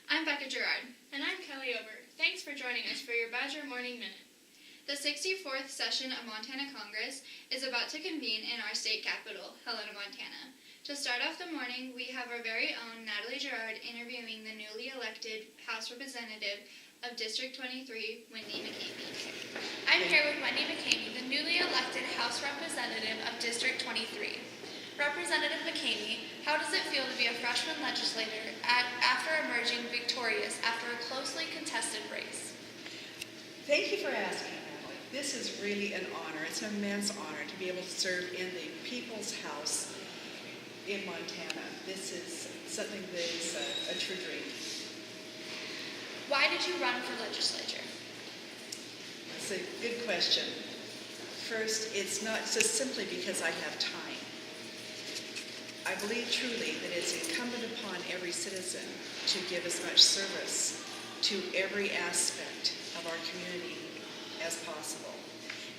I'm Becca Gerard. And I'm Kelly Ober. Thanks for joining us for your Badger Morning Minute. The 64th session of Montana Congress is about to convene in our state capital, Helena, Montana. To start off the morning, we have our very own Natalie Gerard interviewing the newly elected House Representative of District 23, Wendy McCamey. I'm here with Wendy McCamey, the newly elected House Representative of District 23. Representative McCamey, how does it feel to be a freshman legislator after emerging victorious after a closely contested race? Thank you for asking, Natalie. This is really an honor. It's an immense honor to be able to serve in the People's House in Montana. This is something that is a true dream. Why did you run for legislature? That's a good question. First, it's not just simply because I have time. I believe truly that it's incumbent upon every citizen to give as much service to every aspect of our community as possible.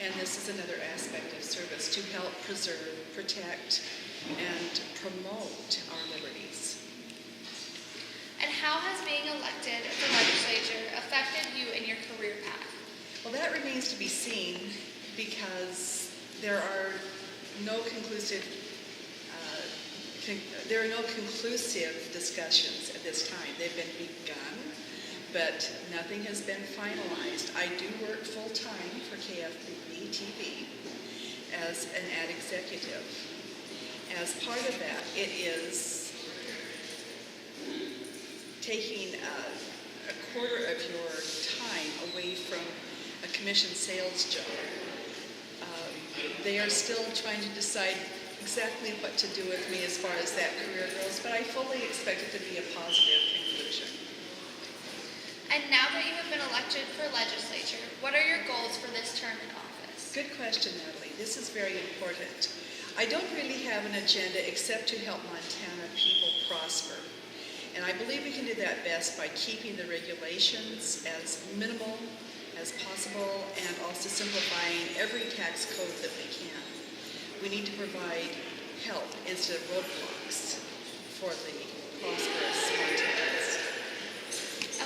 And this is another aspect of service, to help preserve, protect, and promote our liberties. And how has being elected to the legislature affected you in your career path? Well, that remains to be seen because there are no conclusive discussions at this time. They've been begun, but nothing has been finalized. I do work full-time for KFB TV as an ad executive. As part of that, it is taking a quarter of your time away from a commission sales job. They are still trying to decide exactly what to do with me as far as that career goes, but I fully expect it to be a positive conclusion. And now that you have been elected for legislature, what are your goals for this term in office? Good question, Natalie. This is very important. I don't really have an agenda except to help Montana people prosper. And I believe we can do that best by keeping the regulations as minimal as possible and also simplifying every tax code that we can. We need to provide help instead of roadblocks for the prosperous Montanans.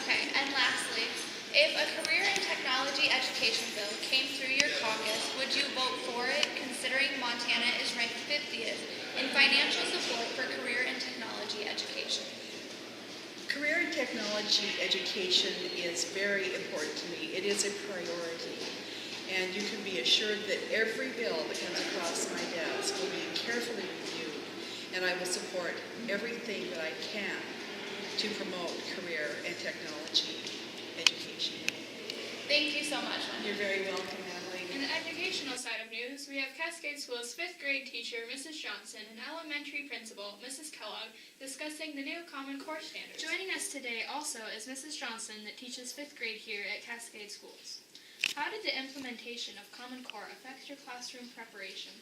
Okay, and lastly, if a career and technology education bill came through your caucus, would you vote for it, considering Montana is ranked 50th in financial support for career and technology education? Career and technology education is very important to me. It is a priority. And you can be assured that every bill that comes across my desk will be carefully reviewed, and I will support everything that I can to promote career and technology education. Thank you so much, Wendy. You're very welcome, Natalie. In the educational side of news, we have Cascade School's 5th grade teacher, Mrs. Johnson, and elementary principal, Mrs. Kellogg, discussing the new Common Core standards. Joining us today also is Mrs. Johnson that teaches 5th grade here at Cascade Schools. How did the implementation of Common Core affect your classroom preparation?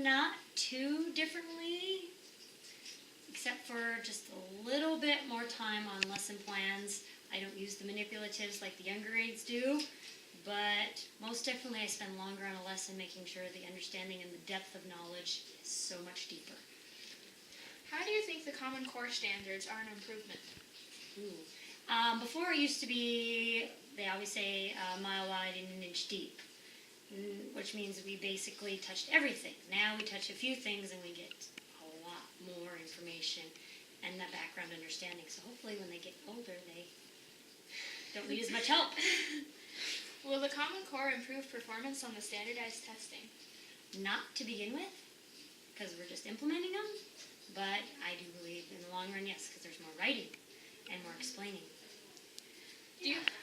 Not too differently, except for just a little bit more time on lesson plans. I don't use the manipulatives like the younger grades do, but most definitely I spend longer on a lesson making sure the understanding and the depth of knowledge is so much deeper. How do you think the Common Core standards are an improvement? Before it used to be, they always say a mile wide and an inch deep, which means we basically touched everything. Now we touch a few things and we get a lot more information and that background understanding. So hopefully when they get older, they don't need as much help. Will the Common Core improve performance on the standardized testing? Not to begin with, because we're just implementing them, but I do believe in the long run, yes, because there's more writing and more explaining.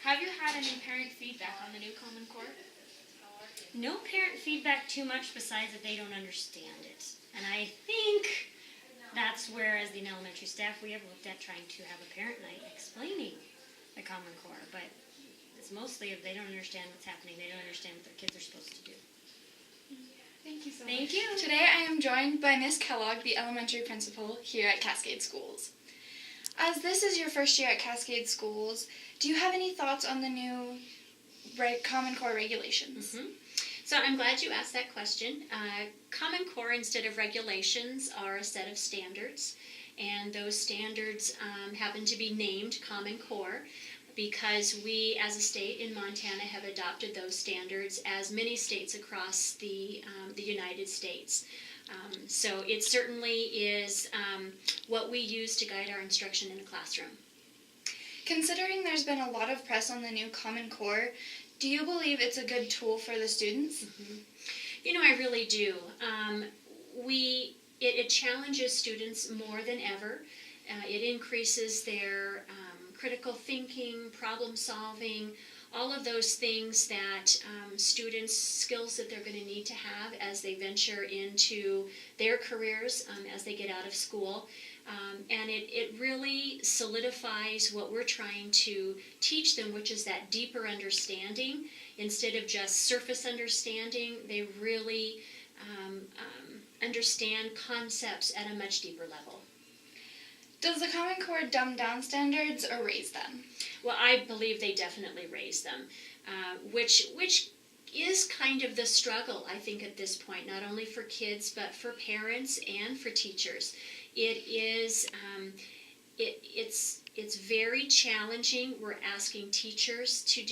Have you had any parent feedback on the new Common Core? No parent feedback too much besides that they don't understand it. And I think that's where, as the elementary staff, we have looked at trying to have a parent night explaining the Common Core. But it's mostly if they don't understand what's happening, they don't understand what their kids are supposed to do. Thank you so much. Thank you. Today I am joined by Miss Kellogg, the elementary principal here at Cascade Schools. As this is your first year at Cascade Schools, do you have any thoughts on the new Common Core regulations? So I'm glad you asked that question. Common Core, instead of regulations, are a set of standards. and those standards happen to be named Common Core because we, as a state in Montana, have adopted those standards as many states across the United States. So it certainly is what we use to guide our instruction in the classroom. Considering there's been a lot of press on the new Common Core, do you believe it's a good tool for the students? Mm-hmm. I really do. It challenges students more than ever. It increases their critical thinking, problem solving, all of those things that skills that they're going to need to have as they venture into their careers as they get out of school. And it really solidifies what we're trying to teach them, which is that deeper understanding. Instead of just surface understanding, they really understand concepts at a much deeper level. Does the Common Core dumb down standards or raise them? Well, I believe they definitely raise them, which is kind of the struggle, I think, at this point, not only for kids, but for parents and for teachers. It is, it's very challenging. We're asking teachers to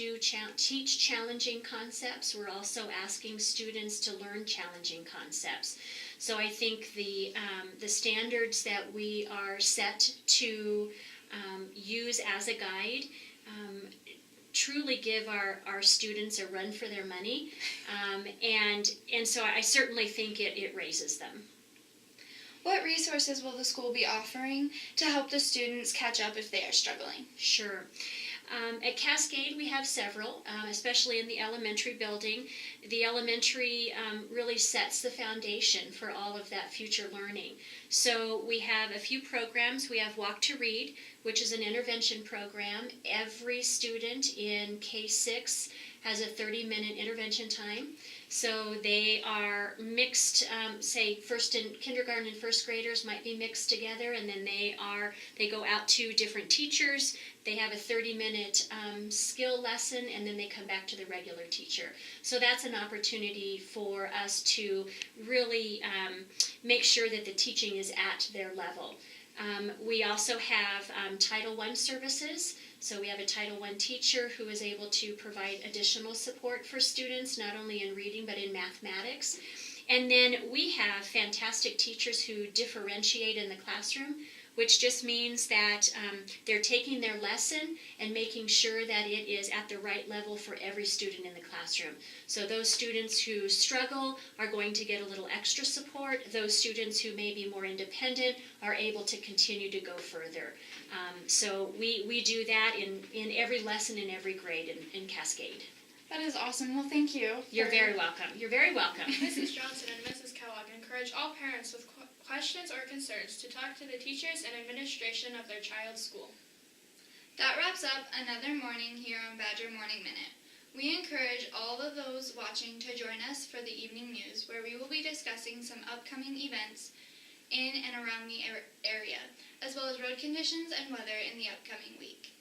teach challenging concepts. We're also asking students to learn challenging concepts. So I think the standards that we are set to use as a guide truly give our students a run for their money, and so I certainly think it raises them. What resources will the school be offering to help the students catch up if they are struggling? Sure. At Cascade, we have several, especially in the elementary building. The elementary really sets the foundation for all of that future learning. So we have a few programs. We have Walk to Read, which is an intervention program. Every student in K-6 has a 30-minute intervention time. So they are mixed, say kindergarten and first graders might be mixed together, and then they go out to different teachers. They have a 30-minute skill lesson, and then they come back to the regular teacher. So that's an opportunity for us to really make sure that the teaching is at their level. We also have Title I services. So we have a Title I teacher who is able to provide additional support for students, not only in reading but in mathematics. And then we have fantastic teachers who differentiate in the classroom, which just means that they're taking their lesson and making sure that it is at the right level for every student in the classroom. So those students who struggle are going to get a little extra support. Those students who may be more independent are able to continue to go further. So we do that in every lesson in every grade in Cascade. That is awesome. Well, thank you. You're very welcome. You're very welcome. Mrs. Johnson and Mrs. Kellogg encourage all parents with questions or concerns to talk to the teachers and administration of their child's school. That wraps up another morning here on Badger Morning Minute. We encourage all of those watching to join us for the evening news, where we will be discussing some upcoming events in and around the area, as well as road conditions and weather in the upcoming week.